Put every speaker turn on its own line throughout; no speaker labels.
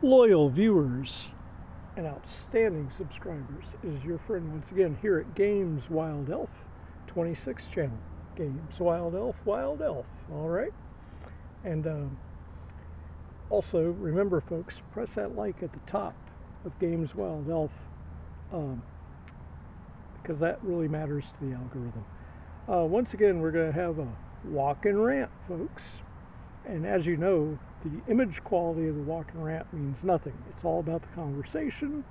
loyal viewers and outstanding subscribers. It is your friend once again here at Games Wild Elf 26 channel. Games Wild Elf, all right? And also remember folks, press that like at the top of Games Wild Elf because that really matters to the algorithm. Once again, we're going to have a walk and rant, folks. And as you know, the image quality of the walk and rant means nothing. It's all about the conversation,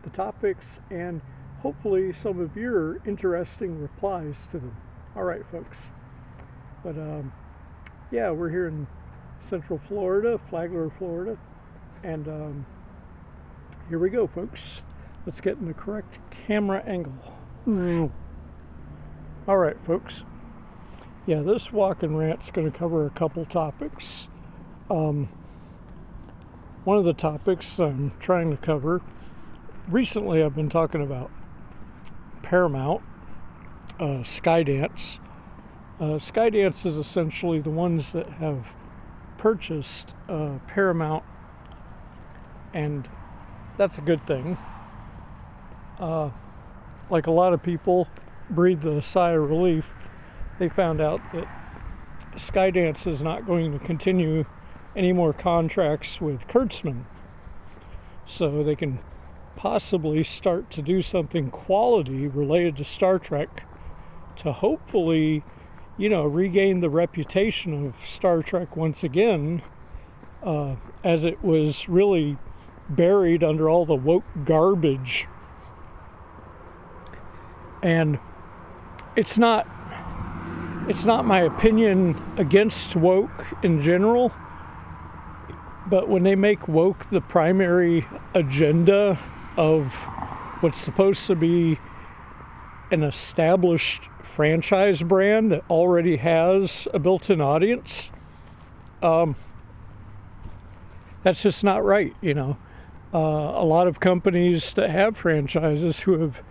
the topics, and hopefully some of your interesting replies to them. All right, folks. But yeah, we're here in Central Florida, Flagler, Florida. And here we go, folks. Let's get in the correct camera angle. All right, folks. Yeah, this walk and rant's going to cover a couple topics. One of the topics I'm trying to cover, recently I've been talking about Paramount, Skydance. Skydance is essentially the ones that have purchased Paramount, and that's a good thing. Like a lot of people breathed a sigh of relief. They found out that Skydance is not going to continue any more contracts with Kurtzman. So they can possibly start to do something quality related to Star Trek to hopefully, you know, regain the reputation of Star Trek once again, as it was really buried under all the woke garbage. And it's not my opinion against woke in general, but when they make woke the primary agenda of what's supposed to be an established franchise brand that already has a built-in audience, that's just not right, you know. A lot of companies that have franchises who have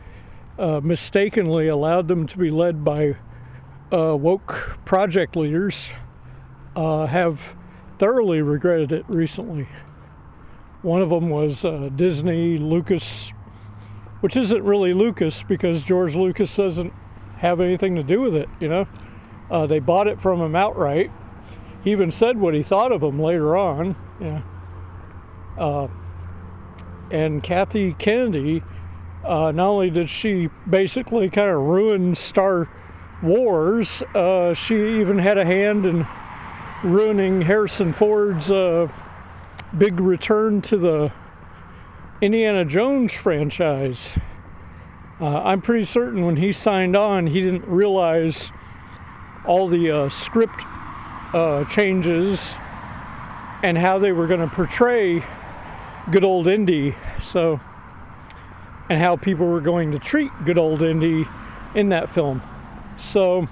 mistakenly allowed them to be led by woke project leaders have thoroughly regretted it recently. One of them was Disney, Lucas, which isn't really Lucas because George Lucas doesn't have anything to do with it, you know. They bought it from him outright. He even said what he thought of him later on. Yeah. And Kathy Kennedy, not only did she basically kind of ruin Star Wars, she even had a hand in ruining Harrison Ford's big return to the Indiana Jones franchise. I'm pretty certain when he signed on, he didn't realize all the script changes and how they were going to portray good old Indy. So, and how people were going to treat good old Indy in that film. So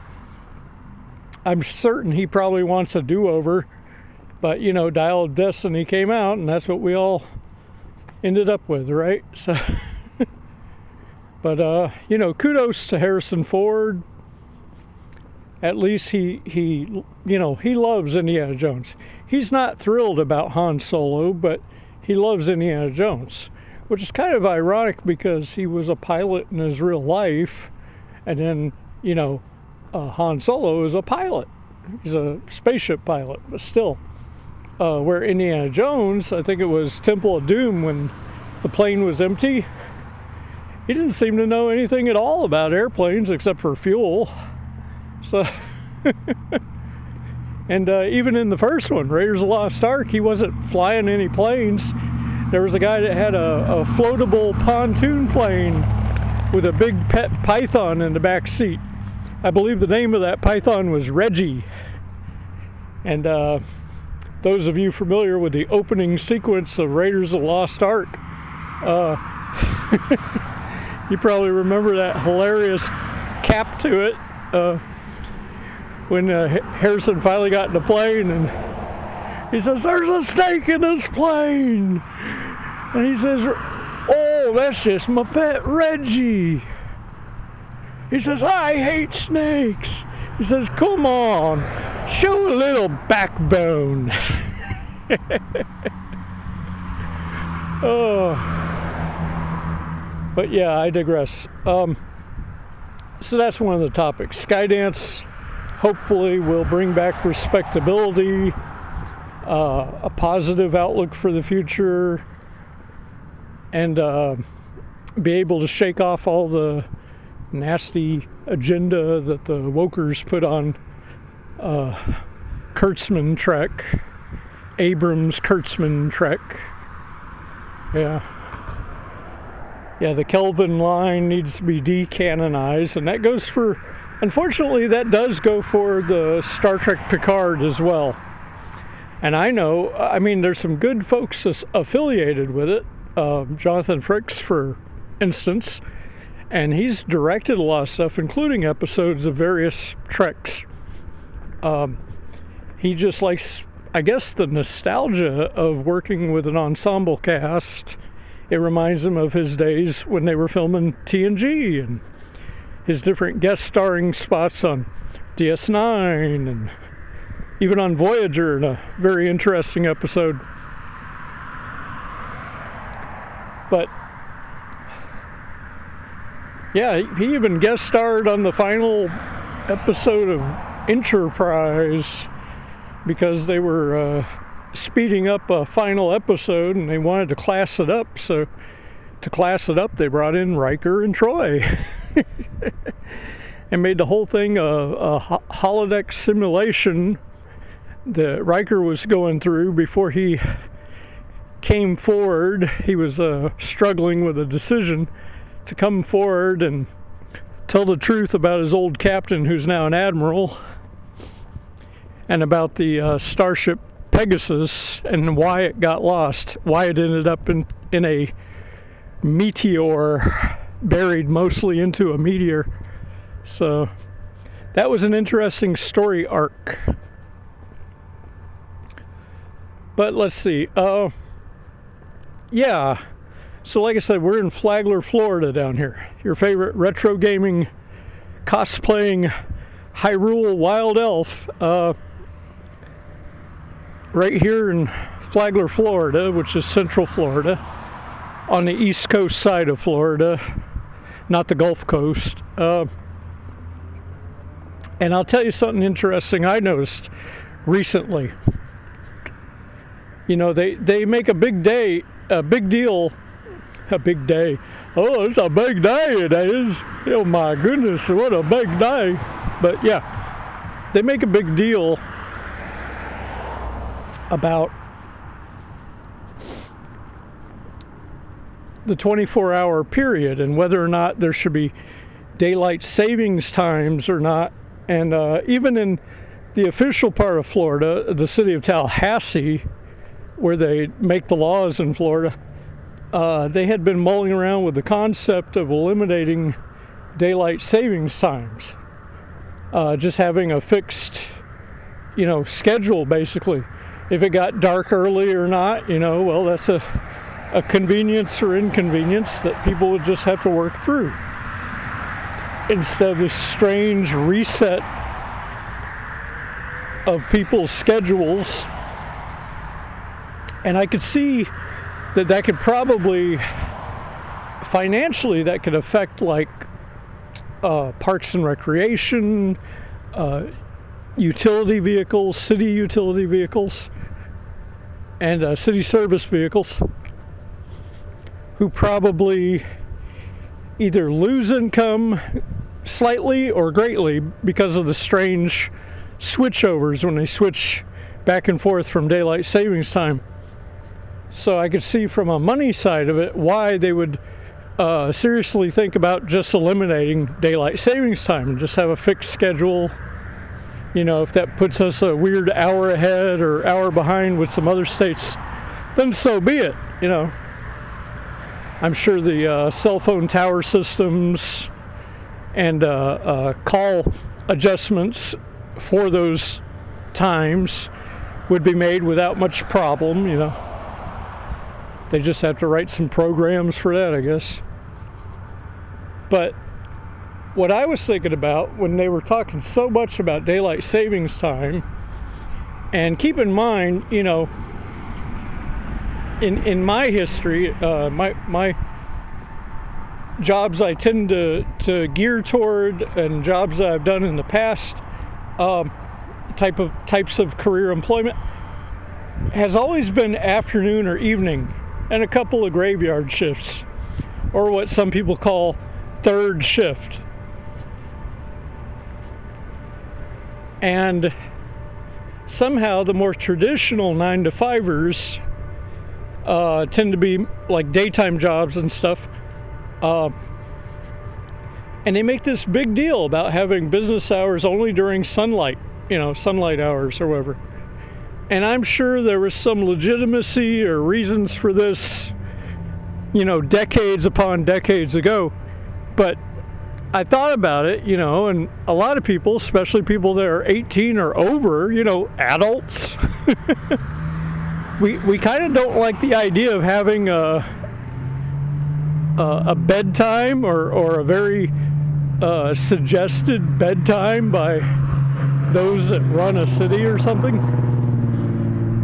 I'm certain he probably wants a do-over, but you know, Dial of Destiny came out and that's what we all ended up with, right? So but you know, kudos to Harrison Ford. At least he you know, he loves Indiana Jones. He's not thrilled about Han Solo, but he loves Indiana Jones, which is kind of ironic because he was a pilot in his real life, and then, you know, Han Solo is a pilot. He's a spaceship pilot, but still. Where Indiana Jones, I think it was Temple of Doom when the plane was empty, he didn't seem to know anything at all about airplanes except for fuel. So, and even in the first one, Raiders of the Lost Ark, he wasn't flying any planes. There was a guy that had a floatable pontoon plane with a big pet python in the back seat. I believe the name of that python was Reggie. And those of you familiar with the opening sequence of Raiders of the Lost Ark, you probably remember that hilarious cap to it when Harrison finally got in the plane and he says, "There's a snake in this plane." And he says, "Oh, that's just my pet Reggie." He says, "I hate snakes." He says, "Come on, show a little backbone." Oh, but yeah, I digress. So that's one of the topics. Skydance hopefully will bring back respectability, a positive outlook for the future, and be able to shake off all the nasty agenda that the wokers put on Kurtzman Trek, Abrams Kurtzman Trek. Yeah, the Kelvin line needs to be decanonized, and that goes for, unfortunately, that does go for the Star Trek Picard as well. And I know, I mean, there's some good folks affiliated with it. Jonathan Frakes, for instance, and he's directed a lot of stuff, including episodes of various Treks. He just likes, I guess, the nostalgia of working with an ensemble cast. It reminds him of his days when they were filming TNG and his different guest starring spots on DS9 and even on Voyager in a very interesting episode. But yeah, he even guest starred on the final episode of Enterprise because they were speeding up a final episode and they wanted to class it up. So to class it up, they brought in Riker and Troy and made the whole thing a holodeck simulation that Riker was going through before he came forward. He was struggling with a decision to come forward and tell the truth about his old captain, who's now an admiral, and about the starship Pegasus and why it got lost, why it ended up in a meteor, buried mostly into a meteor. So that was an interesting story arc. But let's see. Yeah. So like I said, we're in Flagler, Florida down here. Your favorite retro gaming, cosplaying Hyrule Wild Elf. Right here in Flagler, Florida, which is Central Florida, on the East Coast side of Florida, not the Gulf Coast. And I'll tell you something interesting I noticed recently. You know, they make a big day. Oh, it's a big day, it is. Oh my goodness, what a big day. But yeah, they make a big deal about the 24-hour period and whether or not there should be daylight savings times or not. And even in the official part of Florida, the city of Tallahassee, where they make the laws in Florida, they had been mulling around with the concept of eliminating daylight savings times. Just having a fixed, schedule, basically. If it got dark early or not, well, that's a convenience or inconvenience that people would just have to work through. Instead of this strange reset of people's schedules. And I could see that could probably, financially, that could affect like parks and recreation, utility vehicles, city utility vehicles, and city service vehicles, who probably either lose income slightly or greatly because of the strange switchovers when they switch back and forth from daylight savings time. So I could see from a money side of it why they would seriously think about just eliminating daylight savings time and just have a fixed schedule. If that puts us a weird hour ahead or hour behind with some other states, then so be it. I'm sure the cell phone tower systems and call adjustments for those times would be made without much problem. They just have to write some programs for that, I guess. But what I was thinking about when they were talking so much about daylight savings time, and keep in mind, in my history, my jobs I tend to gear toward, and jobs that I've done in the past, types of career employment, has always been afternoon or evening, and a couple of graveyard shifts, or what some people call third shift. And somehow the more traditional 9-to-5ers tend to be like daytime jobs and stuff. And they make this big deal about having business hours only during sunlight, sunlight hours or whatever. And I'm sure there was some legitimacy or reasons for this, decades upon decades ago. But I thought about it, and a lot of people, especially people that are 18 or over, adults, we kind of don't like the idea of having a bedtime or a very suggested bedtime by those that run a city or something.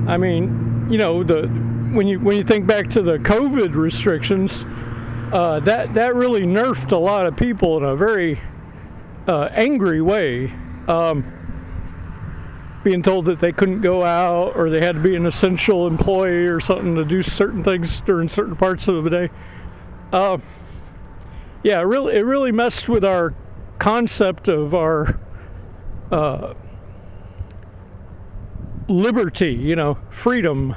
I mean, when you think back to the COVID restrictions, that really nerfed a lot of people in a very angry way. Being told that they couldn't go out, or they had to be an essential employee or something to do certain things during certain parts of the day. It really messed with our concept of our liberty, freedom.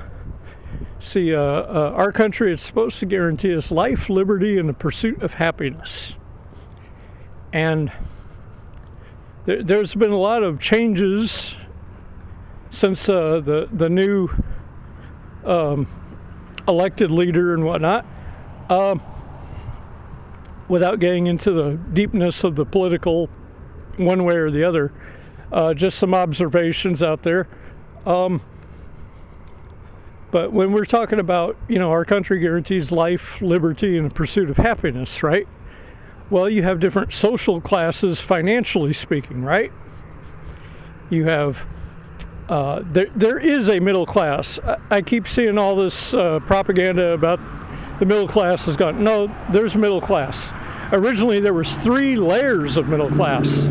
See, our country is supposed to guarantee us life, liberty, and the pursuit of happiness. And there's been a lot of changes since the new elected leader and whatnot. Without getting into the deepness of the political one way or the other, just some observations out there. But when we're talking about, our country guarantees life, liberty, and the pursuit of happiness, right? Well, you have different social classes, financially speaking, right? You have, there is a middle class. I keep seeing all this propaganda about the middle class is gone. No, there's middle class. Originally, there was 3 layers of middle class.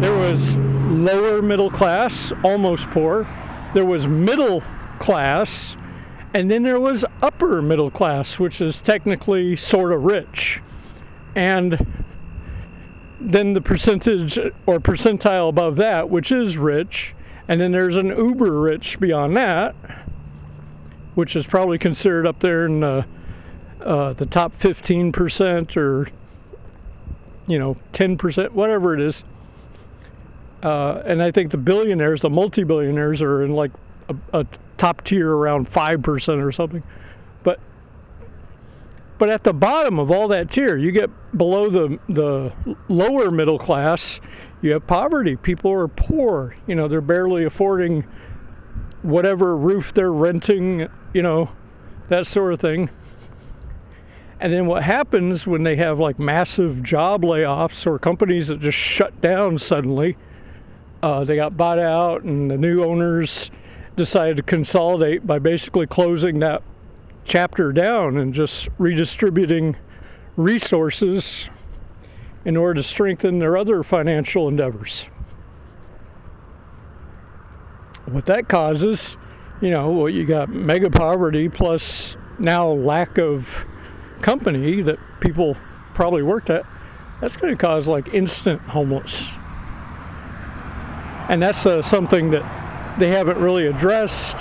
There was lower middle class, almost poor. There was middle class, and then there was upper middle class, which is technically sort of rich. And then the percentage or percentile above that, which is rich, and then there's an uber rich beyond that, which is probably considered up there in the top 15% or 10%, whatever it is. And I think the billionaires, the multi-billionaires, are in like a top tier around 5% or something. But at the bottom of all that tier, you get below the lower middle class, you have poverty. People are poor. They're barely affording whatever roof they're renting, that sort of thing. And then what happens when they have like massive job layoffs or companies that just shut down suddenly, they got bought out, and the new owners decided to consolidate by basically closing that chapter down and just redistributing resources in order to strengthen their other financial endeavors. What that causes, you got mega poverty plus now lack of company that people probably worked at. That's going to cause like instant homeless. And that's something that they haven't really addressed,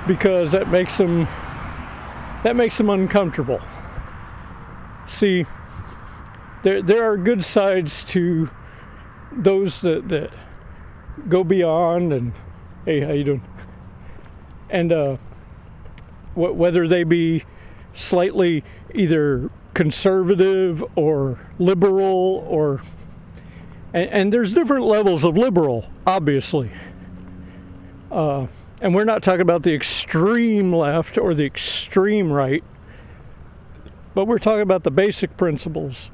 because that makes them uncomfortable. See, there are good sides to those that go beyond, and hey, how you doing? And whether they be slightly either conservative or liberal, or and there's different levels of liberal, obviously. And we're not talking about the extreme left or the extreme right, but we're talking about the basic principles.